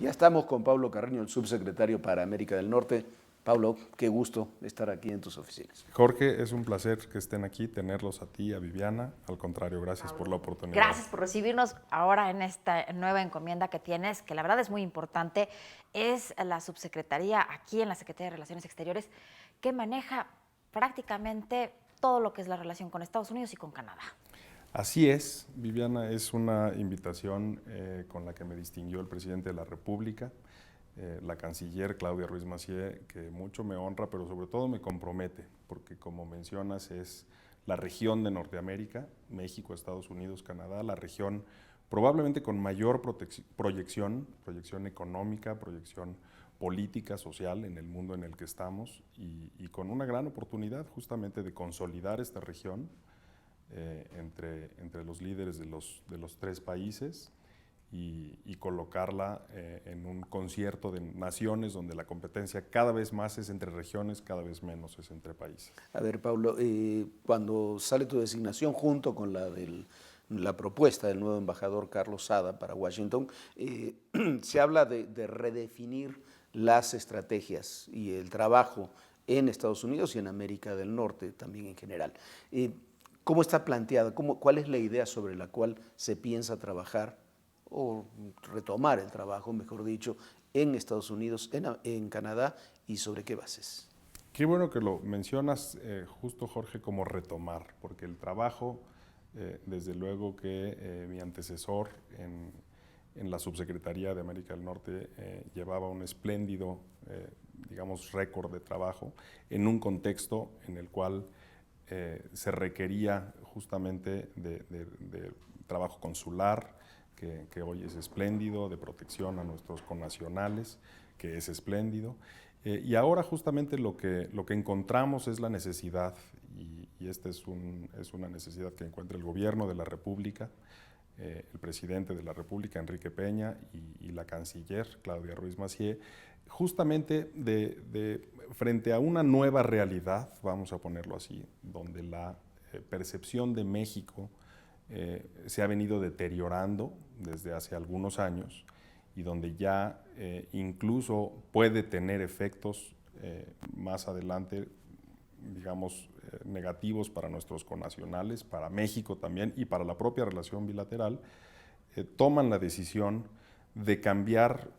Ya estamos con Pablo Carreño, el subsecretario para América del Norte. Pablo, qué gusto estar aquí en tus oficinas. Jorge, es un placer que estén aquí, tenerlos a ti, a Viviana. Al contrario, gracias por la oportunidad. Gracias por recibirnos ahora en esta nueva encomienda que tienes, que la verdad es muy importante. Es la subsecretaría aquí en la Secretaría de Relaciones Exteriores que maneja prácticamente todo lo que es la relación con Estados Unidos y con Canadá. Así es, Viviana, es una invitación con la que me distinguió el presidente de la República, la canciller Claudia Ruiz Massieu, que mucho me honra, pero sobre todo me compromete, porque como mencionas es la región de Norteamérica, México, Estados Unidos, Canadá, la región probablemente con mayor proyección económica, proyección política, social en el mundo en el que estamos y con una gran oportunidad justamente de consolidar esta región entre los líderes de los tres países y colocarla en un concierto de naciones donde la competencia cada vez más es entre regiones, cada vez menos es entre países. A ver, Pablo, cuando sale tu designación junto con la propuesta del nuevo embajador Carlos Sada para Washington, se habla de redefinir las estrategias y el trabajo en Estados Unidos y en América del Norte también en general. ¿Cómo está planteada? ¿Cuál es la idea sobre la cual se piensa trabajar o retomar el trabajo, mejor dicho, en Estados Unidos, en Canadá y sobre qué bases? Qué bueno que lo mencionas justo, Jorge, como retomar, porque el trabajo, desde luego que mi antecesor en la Subsecretaría de América del Norte llevaba un espléndido, digamos, récord de trabajo en un contexto en el cual se requería justamente de trabajo consular, que hoy es espléndido, de protección a nuestros connacionales, que es espléndido. Y ahora justamente lo que encontramos es la necesidad, y esta es una necesidad que encuentra el gobierno de la República, el presidente de la República, Enrique Peña, y la canciller, Claudia Ruiz Massieu, justamente frente a una nueva realidad, vamos a ponerlo así, donde la percepción de México se ha venido deteriorando desde hace algunos años y donde ya incluso puede tener efectos más adelante, digamos, negativos para nuestros connacionales, para México también y para la propia relación bilateral, toman la decisión de cambiar,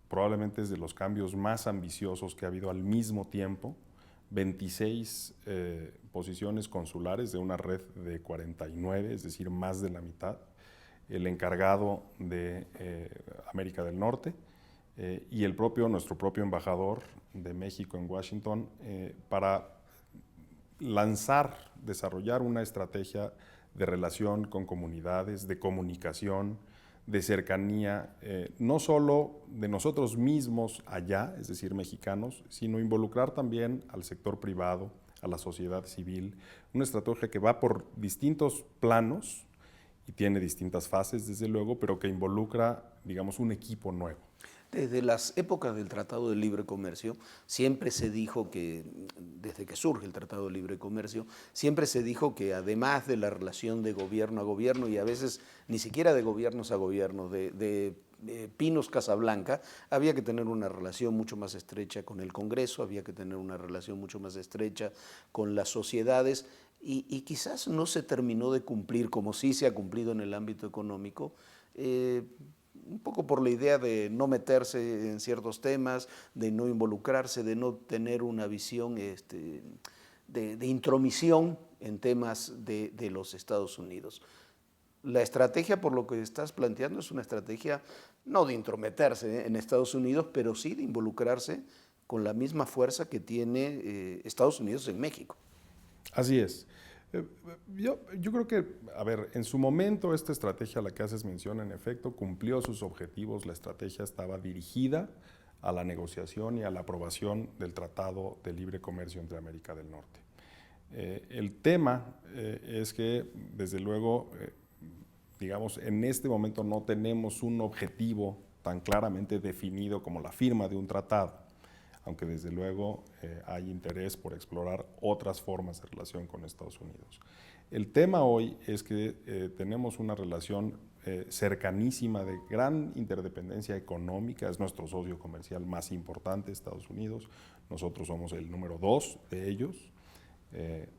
probablemente es de los cambios más ambiciosos que ha habido al mismo tiempo, 26 posiciones consulares de una red de 49, es decir, más de la mitad, el encargado de América del Norte y nuestro propio embajador de México en Washington para desarrollar una estrategia de relación con comunidades, de comunicación, de cercanía, no solo de nosotros mismos allá, es decir, mexicanos, sino involucrar también al sector privado, a la sociedad civil, una estrategia que va por distintos planos y tiene distintas fases, desde luego, pero que involucra, digamos, un equipo nuevo. Desde las épocas del Tratado de Libre Comercio, siempre se dijo que, desde que surge el Tratado de Libre Comercio, siempre se dijo que además de la relación de gobierno a gobierno, y a veces ni siquiera de gobiernos a gobierno, de Pinos Casablanca, había que tener una relación mucho más estrecha con el Congreso, había que tener una relación mucho más estrecha con las sociedades, y quizás no se terminó de cumplir como sí se ha cumplido en el ámbito económico, un poco por la idea de no meterse en ciertos temas, de no involucrarse, de no tener una visión de intromisión en temas de los Estados Unidos. La estrategia, por lo que estás planteando, es una estrategia no de intrometerse en Estados Unidos, pero sí de involucrarse con la misma fuerza que tiene Estados Unidos en México. Así es. Yo creo que, a ver, en su momento esta estrategia a la que haces mención, en efecto, cumplió sus objetivos. La estrategia estaba dirigida a la negociación y a la aprobación del Tratado de Libre Comercio entre América del Norte. El tema es que, desde luego, digamos, en este momento no tenemos un objetivo tan claramente definido como la firma de un tratado, aunque desde luego hay interés por explorar otras formas de relación con Estados Unidos. El tema hoy es que tenemos una relación cercanísima, de gran interdependencia económica, es nuestro socio comercial más importante, Estados Unidos. Nosotros somos el número 2 de ellos,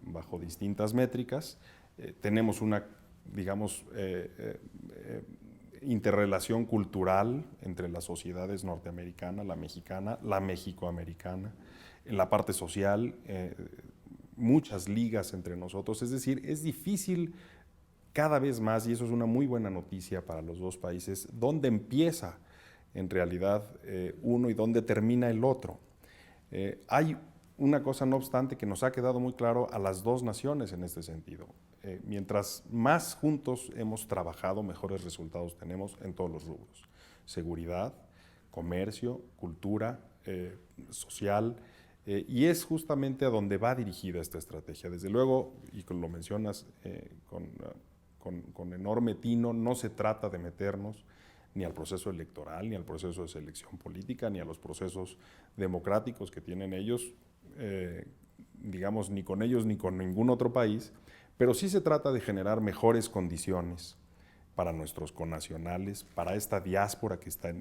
bajo distintas métricas. Tenemos una, digamos, interrelación cultural entre las sociedades norteamericana, la mexicana, la mexicoamericana. En la parte social, muchas ligas entre nosotros. Es decir, es difícil cada vez más, y eso es una muy buena noticia para los dos países, dónde empieza en realidad uno y dónde termina el otro. Hay una cosa, no obstante, que nos ha quedado muy claro a las dos naciones en este sentido. Mientras más juntos hemos trabajado, mejores resultados tenemos en todos los rubros. Seguridad, comercio, cultura, social, y es justamente a donde va dirigida esta estrategia. Desde luego, y lo mencionas con enorme tino, no se trata de meternos ni al proceso electoral, ni al proceso de selección política, ni a los procesos democráticos que tienen ellos, digamos, ni con ellos ni con ningún otro país, pero sí se trata de generar mejores condiciones para nuestros connacionales, para esta diáspora que está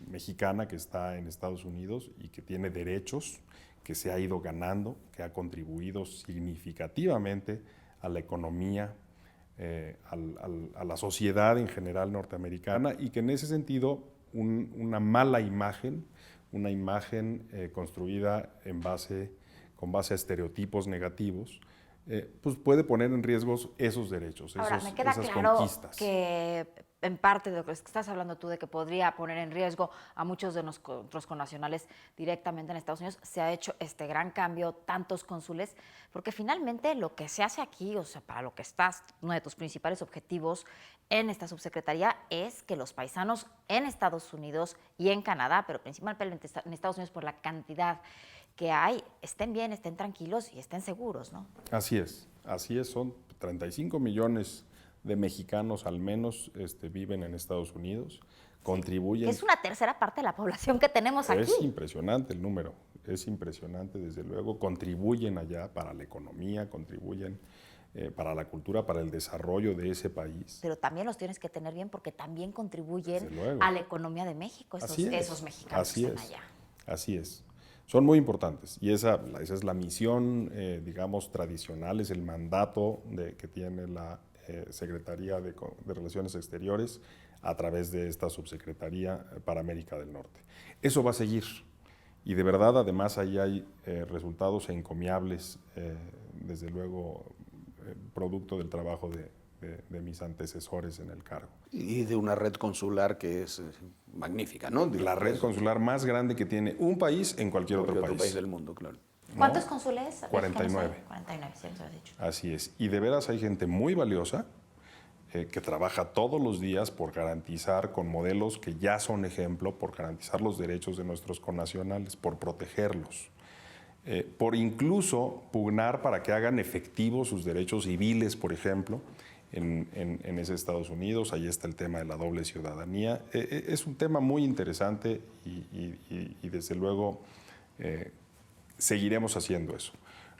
mexicana, que está en Estados Unidos y que tiene derechos, que se ha ido ganando, que ha contribuido significativamente a la economía, a la sociedad en general norteamericana, y que en ese sentido una mala imagen, una imagen construida con base a estereotipos negativos, pues puede poner en riesgo esos derechos, Ahora, me queda esas claro conquistas. que en parte de lo que estás hablando tú, de que podría poner en riesgo a muchos de nuestros connacionales directamente en Estados Unidos, se ha hecho este gran cambio, tantos cónsules, porque finalmente lo que se hace aquí, o sea, para lo que estás, uno de tus principales objetivos en esta subsecretaría es que los paisanos en Estados Unidos y en Canadá, pero principalmente en Estados Unidos por la cantidad que hay, estén bien, estén tranquilos y estén seguros, ¿no? Así es, son 35 millones de mexicanos al menos viven en Estados Unidos, contribuyen. Es una tercera parte de la población que tenemos aquí. Es impresionante el número, es impresionante desde luego, contribuyen allá para la economía, contribuyen para la cultura, para el desarrollo de ese país. Pero también los tienes que tener bien porque también contribuyen a la economía de México, esos mexicanos que están allá. Así es. Son muy importantes y esa es la misión, digamos, tradicional, es el mandato que tiene la Secretaría de Relaciones Exteriores a través de esta subsecretaría para América del Norte. Eso va a seguir y de verdad además ahí hay resultados encomiables, desde luego producto del trabajo de mis antecesores en el cargo. Y de una red consular que es magnífica, ¿no? La red consular más grande que tiene un país en cualquier otro país del mundo, claro. ¿Cuántos cónsules? 49. 49, sí, nos has dicho. Así es. Y de veras hay gente muy valiosa que trabaja todos los días por garantizar, con modelos que ya son ejemplo, por garantizar los derechos de nuestros connacionales, por protegerlos, por incluso pugnar para que hagan efectivos sus derechos civiles, por ejemplo, en ese Estados Unidos. Ahí está el tema de la doble ciudadanía. Es un tema muy interesante y desde luego seguiremos haciendo eso.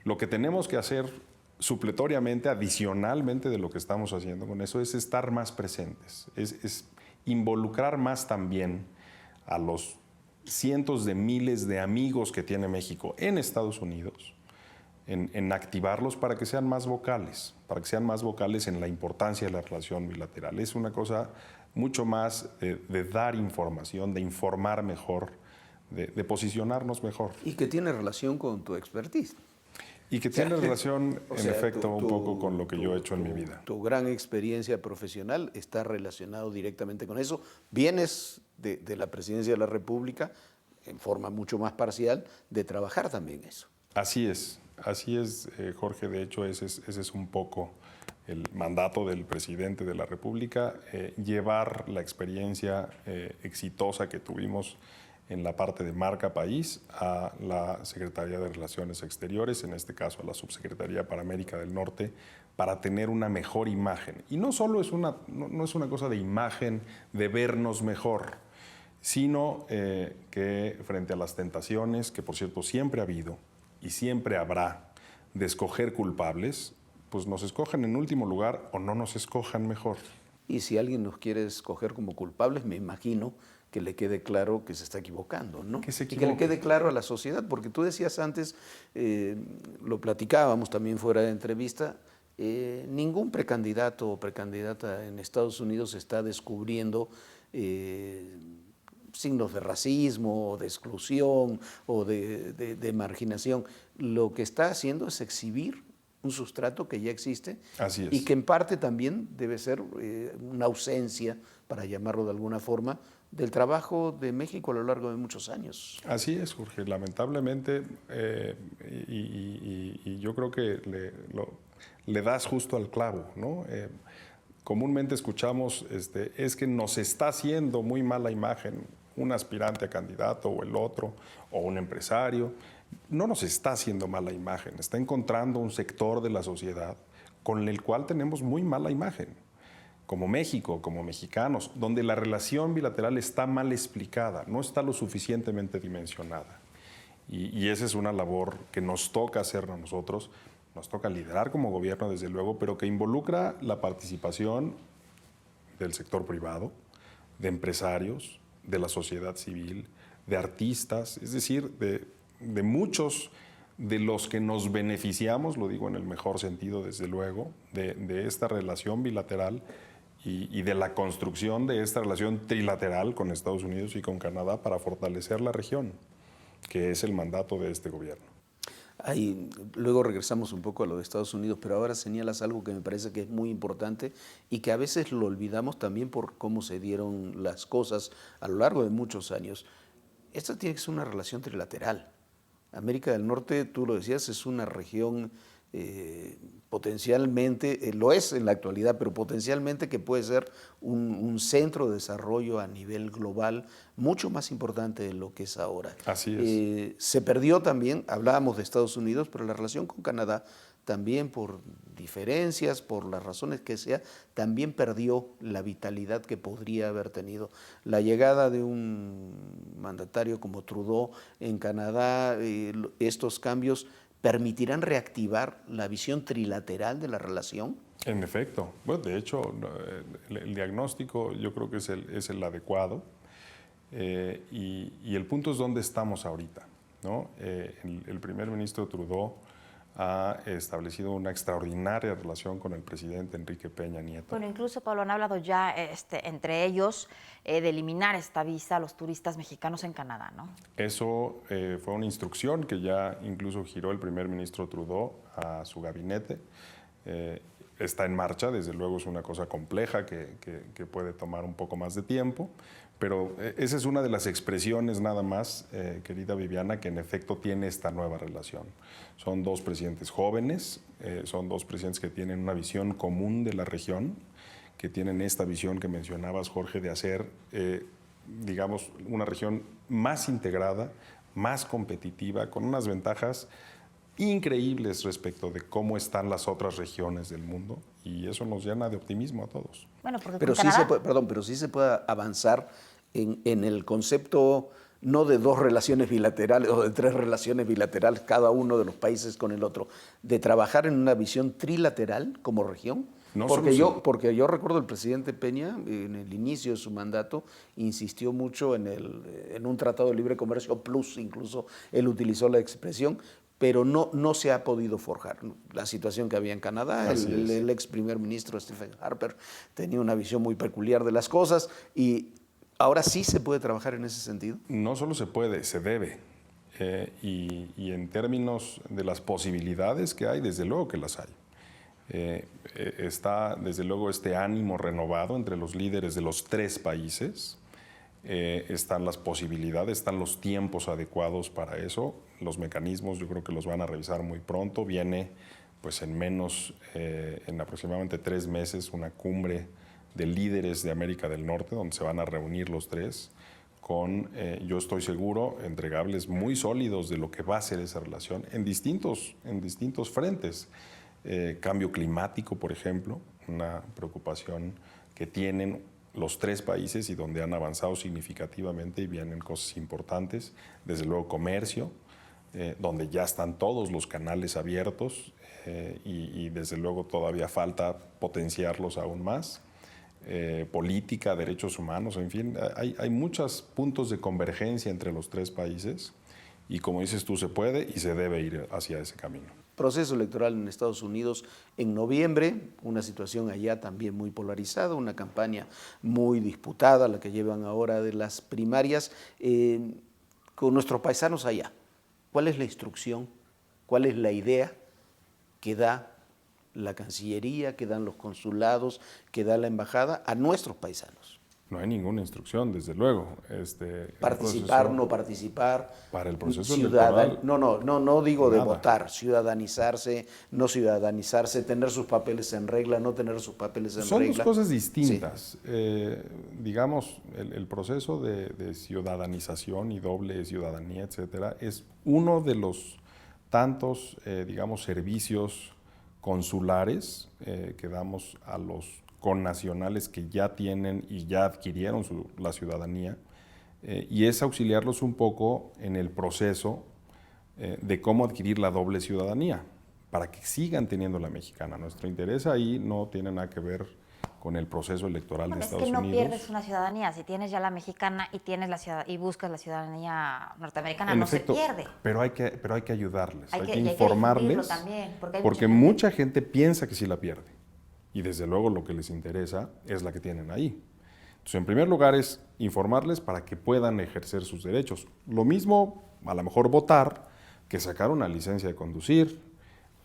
Lo que tenemos que hacer supletoriamente, adicionalmente de lo que estamos haciendo con eso, es estar más presentes, es involucrar más también a los cientos de miles de amigos que tiene México en Estados Unidos, en activarlos para que sean más vocales, en la importancia de la relación bilateral. Es una cosa mucho más de dar información, de informar mejor, de posicionarnos mejor. Y que tiene relación con tu expertise. Y que tiene relación, en efecto, un poco con lo que yo he hecho en mi vida. Tu gran experiencia profesional está relacionado directamente con eso. Vienes de la Presidencia de la República, en forma mucho más parcial, de trabajar también eso. Así es, Jorge. De hecho, ese es un poco el mandato del presidente de la República, llevar la experiencia exitosa que tuvimos en la parte de marca país a la Secretaría de Relaciones Exteriores, en este caso a la Subsecretaría para América del Norte, para tener una mejor imagen. Y no solo no es una cosa de imagen, de vernos mejor, sino que frente a las tentaciones, que por cierto siempre ha habido y siempre habrá, de escoger culpables, pues nos escojan en último lugar o no nos escojan mejor. y si alguien nos quiere escoger como culpables, me imagino que le quede claro que se está equivocando, ¿no? Que se y que equivoque. le quede claro a la sociedad, porque tú decías antes, lo platicábamos también fuera de entrevista, ningún precandidato o precandidata en Estados Unidos está descubriendo signos de racismo, o de exclusión o de marginación. Lo que está haciendo es exhibir un sustrato que ya existe. Así es. Y que en parte también debe ser una ausencia, para llamarlo de alguna forma, del trabajo de México a lo largo de muchos años. Así es, Jorge. Lamentablemente, y yo creo que le das justo al clavo, ¿no? Comúnmente escuchamos, es que nos está haciendo muy mala imagen un aspirante a candidato o el otro, o un empresario. No nos está haciendo mala imagen, está encontrando un sector de la sociedad con el cual tenemos muy mala imagen, como México, como mexicanos, donde la relación bilateral está mal explicada, no está lo suficientemente dimensionada. Y esa es una labor que nos toca hacer a nosotros, nos toca liderar como gobierno, desde luego, pero que involucra la participación del sector privado, de empresarios, de la sociedad civil, de artistas, es decir, de muchos de los que nos beneficiamos, lo digo en el mejor sentido, desde luego, de esta relación bilateral y de la construcción de esta relación trilateral con Estados Unidos y con Canadá para fortalecer la región, que es el mandato de este gobierno. Ahí, luego regresamos un poco a lo de Estados Unidos, pero ahora señalas algo que me parece que es muy importante y que a veces lo olvidamos también por cómo se dieron las cosas a lo largo de muchos años. Esta tiene que ser una relación trilateral. América del Norte, tú lo decías, es una región potencialmente, lo es en la actualidad, pero potencialmente que puede ser un centro de desarrollo a nivel global mucho más importante de lo que es ahora. Así es. Se perdió también, hablábamos de Estados Unidos, pero la relación con Canadá también por diferencias, por las razones que sea, también perdió la vitalidad que podría haber tenido. La llegada de un mandatario como Trudeau en Canadá, estos cambios permitirán reactivar la visión trilateral de la relación. En efecto. Bueno, de hecho, el diagnóstico yo creo que es el adecuado. Y el punto es dónde estamos ahorita, ¿no? El primer ministro Trudeau ha establecido una extraordinaria relación con el presidente Enrique Peña Nieto. Bueno, incluso, Pablo, han hablado ya entre ellos de eliminar esta visa a los turistas mexicanos en Canadá, ¿no? Eso fue una instrucción que ya incluso giró el primer ministro Trudeau a su gabinete. Está en marcha, desde luego es una cosa compleja que puede tomar un poco más de tiempo, pero esa es una de las expresiones nada más, querida Viviana, que en efecto tiene esta nueva relación. Son dos presidentes jóvenes, son dos presidentes que tienen una visión común de la región, que tienen esta visión que mencionabas, Jorge, de hacer, digamos, una región más integrada, más competitiva, con unas ventajas increíbles respecto de cómo están las otras regiones del mundo, y eso nos llena de optimismo a todos. Bueno, porque pero, sí se puede, pero sí se puede avanzar en el concepto no de dos relaciones bilaterales o de tres relaciones bilaterales, cada uno de los países con el otro, de trabajar en una visión trilateral como región. No porque yo recuerdo el presidente Peña, en el inicio de su mandato, insistió mucho en un tratado de libre comercio plus, incluso él utilizó la expresión, pero no se ha podido forjar. La situación que había en Canadá, el ex primer ministro Stephen Harper tenía una visión muy peculiar de las cosas y ahora sí se puede trabajar en ese sentido. No solo se puede, se debe. Y en términos de las posibilidades que hay, desde luego que las hay. Está desde luego este ánimo renovado entre los líderes de los tres países. Están las posibilidades, están los tiempos adecuados para eso. Los mecanismos yo creo que los van a revisar muy pronto. Viene pues en aproximadamente 3 meses una cumbre de líderes de América del Norte donde se van a reunir los tres con, yo estoy seguro, entregables muy sólidos de lo que va a ser esa relación en distintos frentes. Cambio climático, por ejemplo, una preocupación que tienen los tres países y donde han avanzado significativamente y vienen cosas importantes. Desde luego comercio, donde ya están todos los canales abiertos y desde luego todavía falta potenciarlos aún más. política, derechos humanos, en fin, hay muchos puntos de convergencia entre los tres países y como dices tú, se puede y se debe ir hacia ese camino. Proceso electoral en Estados Unidos en noviembre, una situación allá también muy polarizada, una campaña muy disputada, la que llevan ahora de las primarias, con nuestros paisanos allá. ¿Cuál es la instrucción? ¿Cuál es la idea que da la Cancillería, que dan los consulados, que da la embajada a nuestros paisanos? No hay ninguna instrucción, desde luego. Participar, no participar. Para el proceso electoral. No digo nada. de votar, ciudadanizarse, no ciudadanizarse, tener sus papeles en regla, no tener sus papeles en regla. Son dos cosas distintas. Sí. Digamos, el proceso de ciudadanización y doble ciudadanía, etcétera, es uno de los tantos, digamos, servicios consulares que damos a los connacionales que ya tienen y ya adquirieron la ciudadanía, y es auxiliarlos un poco en el proceso de cómo adquirir la doble ciudadanía, para que sigan teniendo la mexicana. Nuestro interés ahí no tiene nada que ver con el proceso electoral de Estados Unidos. Es que no pierdes una ciudadanía, si tienes ya la mexicana y tienes y buscas la ciudadanía norteamericana, no se pierde. Pero hay que ayudarles, hay que informarles, también, porque mucha gente piensa que sí la pierde. Y desde luego lo que les interesa es la que tienen ahí. Entonces, en primer lugar es informarles para que puedan ejercer sus derechos. Lo mismo, a lo mejor votar, que sacar una licencia de conducir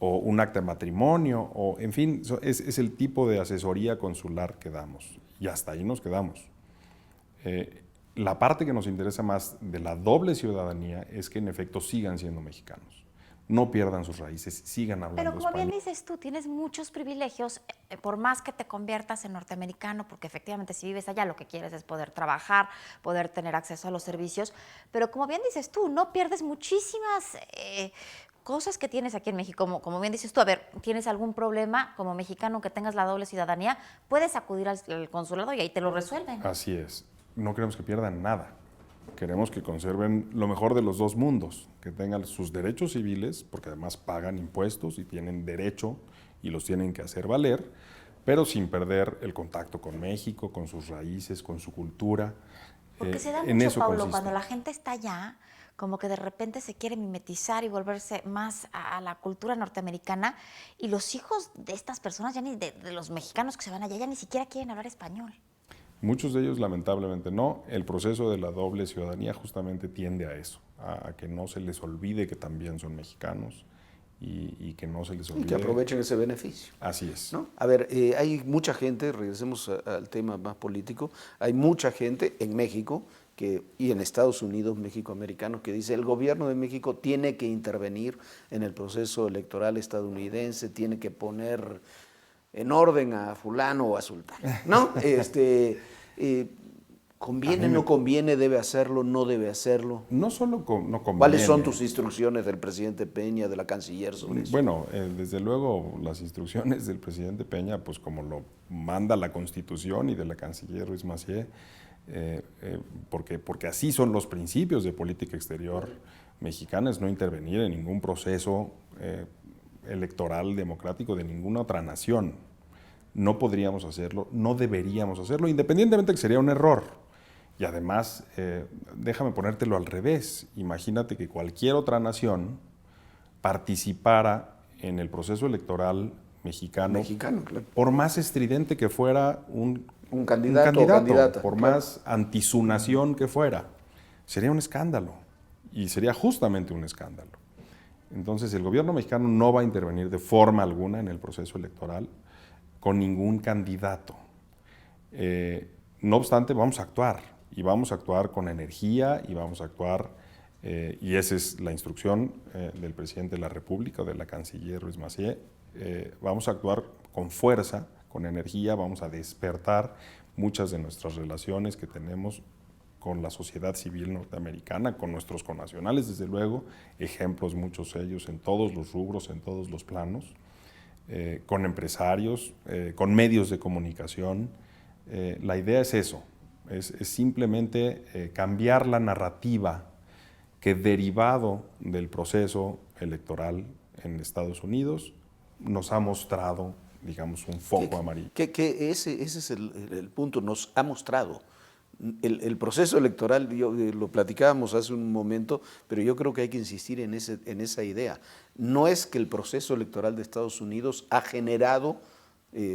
o un acta de matrimonio, o en fin, es el tipo de asesoría consular que damos. Y hasta ahí nos quedamos. La parte que nos interesa más de la doble ciudadanía es que en efecto sigan siendo mexicanos. No pierdan sus raíces, sigan hablando español. Pero como bien dices tú, tienes muchos privilegios, por más que te conviertas en norteamericano, porque efectivamente si vives allá lo que quieres es poder trabajar, poder tener acceso a los servicios, pero como bien dices tú, no pierdes muchísimas cosas que tienes aquí en México. Como bien dices tú, a ver, tienes algún problema como mexicano que tengas la doble ciudadanía, puedes acudir al consulado y ahí te lo resuelven. Así es, no queremos que pierdan nada. Queremos que conserven lo mejor de los dos mundos, que tengan sus derechos civiles, porque además pagan impuestos y tienen derecho y los tienen que hacer valer, pero sin perder el contacto con México, con sus raíces, con su cultura. Porque se da mucho, Paulo, cuando la gente está allá, como que de repente se quiere mimetizar y volverse más a la cultura norteamericana, y los hijos de estas personas, ya ni de los mexicanos que se van allá, ya ni siquiera quieren hablar español. Muchos de ellos lamentablemente no. El proceso de la doble ciudadanía justamente tiende a eso, a que no se les olvide que también son mexicanos y que no se les olvide. Y que aprovechen ese beneficio. Así es. ¿No? A ver, hay mucha gente, regresemos al tema más político, hay mucha gente en México y en Estados Unidos, mexicoamericanos, que dice el gobierno de México tiene que intervenir en el proceso electoral estadounidense, tiene que poner en orden a fulano o a sultano, ¿no? ¿Conviene, no conviene, debe hacerlo, no debe hacerlo? No solo no conviene. ¿Cuáles son tus instrucciones del presidente Peña, de la canciller sobre eso? Bueno, desde luego las instrucciones del presidente Peña, pues como lo manda la Constitución y de la canciller Ruiz Massieu, porque así son los principios de política exterior mexicana, es no intervenir en ningún proceso electoral democrático de ninguna otra nación. No podríamos hacerlo, no deberíamos hacerlo, independientemente de que sería un error. Y además, déjame ponértelo al revés. Imagínate que cualquier otra nación participara en el proceso electoral mexicano, claro. Por más estridente que fuera un candidato o candidata, por más anti su nación que fuera. Sería un escándalo, y sería justamente un escándalo. Entonces, el gobierno mexicano no va a intervenir de forma alguna en el proceso electoral con ningún candidato. No obstante, vamos a actuar, y vamos a actuar con energía, y vamos a actuar, y esa es la instrucción del presidente de la República, o de la canciller Ruiz Massieu, vamos a actuar con fuerza, con energía, vamos a despertar muchas de nuestras relaciones que tenemos con la sociedad civil norteamericana, con nuestros connacionales, desde luego, ejemplos muchos ellos en todos los rubros, en todos los planos, con empresarios, con medios de comunicación. La idea es eso, es simplemente cambiar la narrativa que, derivado del proceso electoral en Estados Unidos, nos ha mostrado digamos, un foco amarillo. Que ese es el punto, nos ha mostrado. El proceso electoral, lo platicábamos hace un momento, pero yo creo que hay que insistir en esa idea. No es que el proceso electoral de Estados Unidos ha generado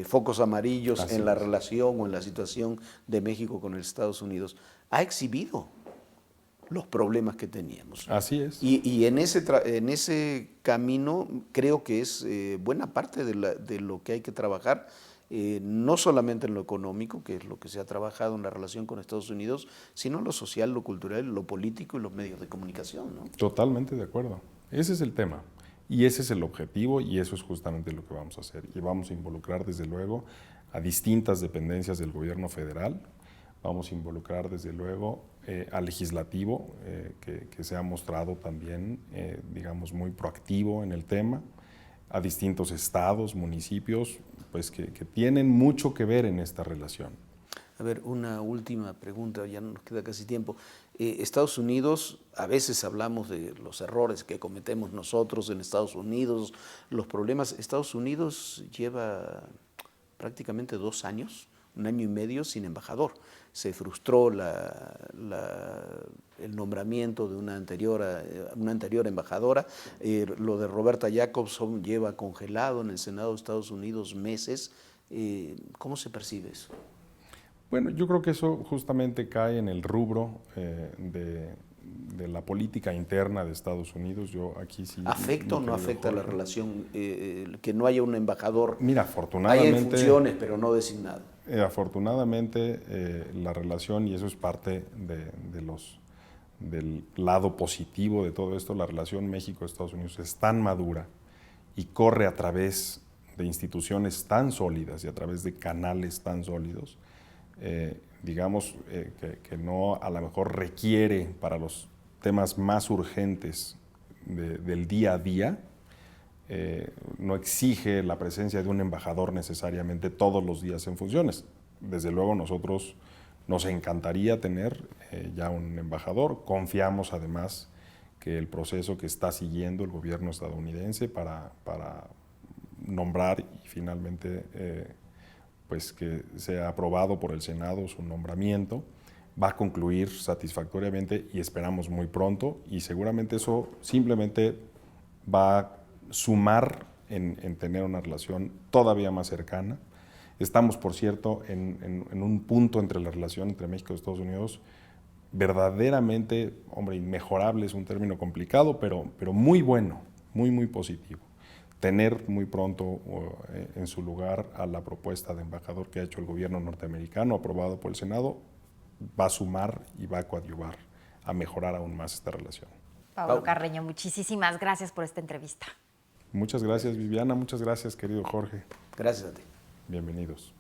focos amarillos en la relación o en la situación de México con los Estados Unidos, ha exhibido los problemas que teníamos. Así es. Y en ese camino creo que es buena parte de lo que hay que trabajar, no solamente en lo económico, que es lo que se ha trabajado en la relación con Estados Unidos, sino en lo social, lo cultural, lo político y los medios de comunicación, ¿no? Totalmente de acuerdo. Ese es el tema. Y ese es el objetivo y eso es justamente lo que vamos a hacer. Y vamos a involucrar desde luego a distintas dependencias del gobierno federal, vamos a involucrar desde luego al legislativo, que se ha mostrado también, digamos, muy proactivo en el tema, a distintos estados, municipios, pues que tienen mucho que ver en esta relación. A ver, una última pregunta, ya no nos queda casi tiempo. Estados Unidos, a veces hablamos de los errores que cometemos nosotros en Estados Unidos, los problemas. Estados Unidos lleva prácticamente 2 años, 1 año y medio sin embajador. Se frustró el nombramiento de una anterior embajadora. Lo de Roberta Jacobson lleva congelado en el Senado de Estados Unidos meses. ¿Cómo se percibe eso? Bueno, yo creo que eso justamente cae en el rubro de la política interna de Estados Unidos. Yo aquí sí. ¿Afecta o no afecta la relación que no haya un embajador? Mira, afortunadamente. Hay en funciones, pero no designado. Afortunadamente la relación, y eso es parte del lado positivo de todo esto, la relación México-Estados Unidos es tan madura y corre a través de instituciones tan sólidas y a través de canales tan sólidos, digamos que no a lo mejor requiere para los temas más urgentes del día a día, no exige la presencia de un embajador necesariamente todos los días en funciones. Desde luego nosotros nos encantaría tener ya un embajador. Confiamos además que el proceso que está siguiendo el gobierno estadounidense para nombrar y finalmente pues que sea aprobado por el Senado su nombramiento, va a concluir satisfactoriamente y esperamos muy pronto, y seguramente eso simplemente va a sumar en tener una relación todavía más cercana. Estamos, por cierto, en un punto entre la relación entre México y Estados Unidos verdaderamente, hombre, inmejorable es un término complicado, pero muy bueno, muy positivo. Tener muy pronto en su lugar a la propuesta de embajador que ha hecho el gobierno norteamericano, aprobado por el Senado, va a sumar y va a coadyuvar a mejorar aún más esta relación. Pablo Carreño, muchísimas gracias por esta entrevista. Muchas gracias, Viviana. Muchas gracias, querido Jorge. Gracias a ti. Bienvenidos.